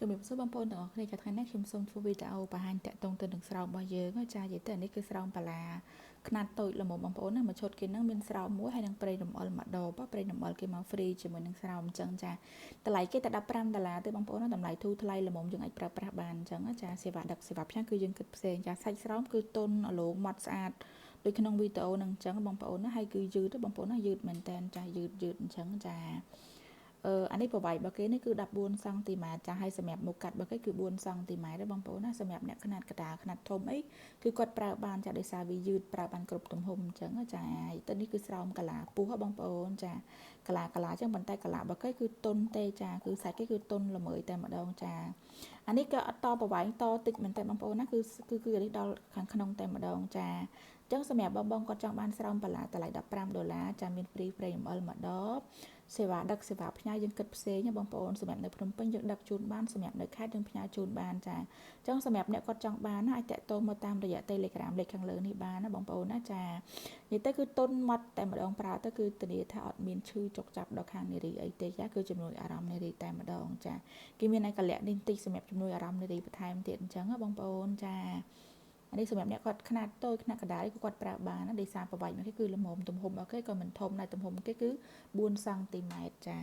ជំរាបសួរបងប្អូនទាំងអស់គ្នាចាថ្ងៃនេះខ្ញុំសូមធ្វើវីដេអូបង្ហាញតាក់ទងទៅនឹងស្រោមរបស់យើងចានិយាយទៅនេះគឺស្រោមបាឡាខ្នាតតូចល្មមបងប្អូនណាមួយឈុតគេនឹងមានស្រោមមួយហើយនឹងប្រេងរំអិលមួយដបប្រេងរំអិលគេមក free ជាមួយនឹងស្រោមអញ្ចឹងចាតម្លៃគេតែ$15ទេបងប្អូនណាតម្លៃធូរថ្លៃល្មមយើងអាចប្រើប្រាស់បានអញ្ចឹងចាសេវាដឹកសេវាផ្សាំគឺយើងគិតផ្សេងចាសាច់ស្រោមគឺទន់អលោងម៉ត់ស្អាតដូចក្នុងវីដេអូហ្នឹងអញ្ចឹងបងប្អូនណាហើយគឺយឺតបងប្អូនណាយឺតមែនតើចាយឺតអញ្ចឹងចាអានេះប្រវែងរបស់គេនេះគឺ14សង់ទីម៉ែត្រចាហើយសម្រាប់មុខកាត់របស់គេគឺ4សង់ទីម៉ែត្រទេបងប្អូនណាសម្រាប់អ្នកខ្នាតកតាខ្នាតធំអីគឺគាត់ប្រើបានចាដោយសារវាយឺតប្រើបានគ្រប់ទំហំអញ្ចឹងចាទៅនេះគឺស្រោមកាឡាពុះបងប្អូនចាកាឡាអញ្ចឹងប៉ុន្តែកាឡារបស់គេគឺទុនទេចាគឺសាច់គេគឺទុនល្មើយតែម្ដងចាអានេះក៏អត់តប្រវែងតតិចមែនតើបងប្អូនណាគឺនេះដល់ខាងក្នុងតែម្ដងចាអញ្ចឹងសម្រាប់បងគាត់ចង់បានស្រោមបាឡាតម្លៃ$15ចាមាន free ប្រេងអំអិលមួយដបសេវាដឹកសេវាផ្ញើយើងគិតផ្សេងណាបងប្អូនសម្រាប់នៅភ្នំពេញយើងដឹកជូនបានសម្រាប់នៅខេត្តយើងផ្ញើជូនបានចាអញ្ចឹងសម្រាប់អ្នកគាត់ចង់បានណាអាចតាក់ទងមកតាមរយៈ Telegram លេខខាងលើនេះបានណាបងប្អូនណាចានិយាយទៅគឺទុនម៉ត់តែម្ដងប្រើទៅគឺធានាថាអត់មានឈឺចុកចាប់ដល់ខាងនារីអីទេចាគឺជំនួយអារម្មណ៍នារីតែម្ដងចាគេមានឯកលក្ខនេះតិចសម្រាប់ជំនួយអារម្មណ៍នារីបន្ថែមទៀតអញ្ចឹងណាបងប្អូនចានេះសម្រាប់អ្នកគាត់ខ្នាតតូចខ្នាតកណ្ដាលក៏គាត់ប្រើបានណាដោយសារប្រវែងរបស់គេគឺល្មមទំហំរបស់គេក៏មិនធំដែរទំហំគេគឺ4សង់ទីម៉ែត្រចា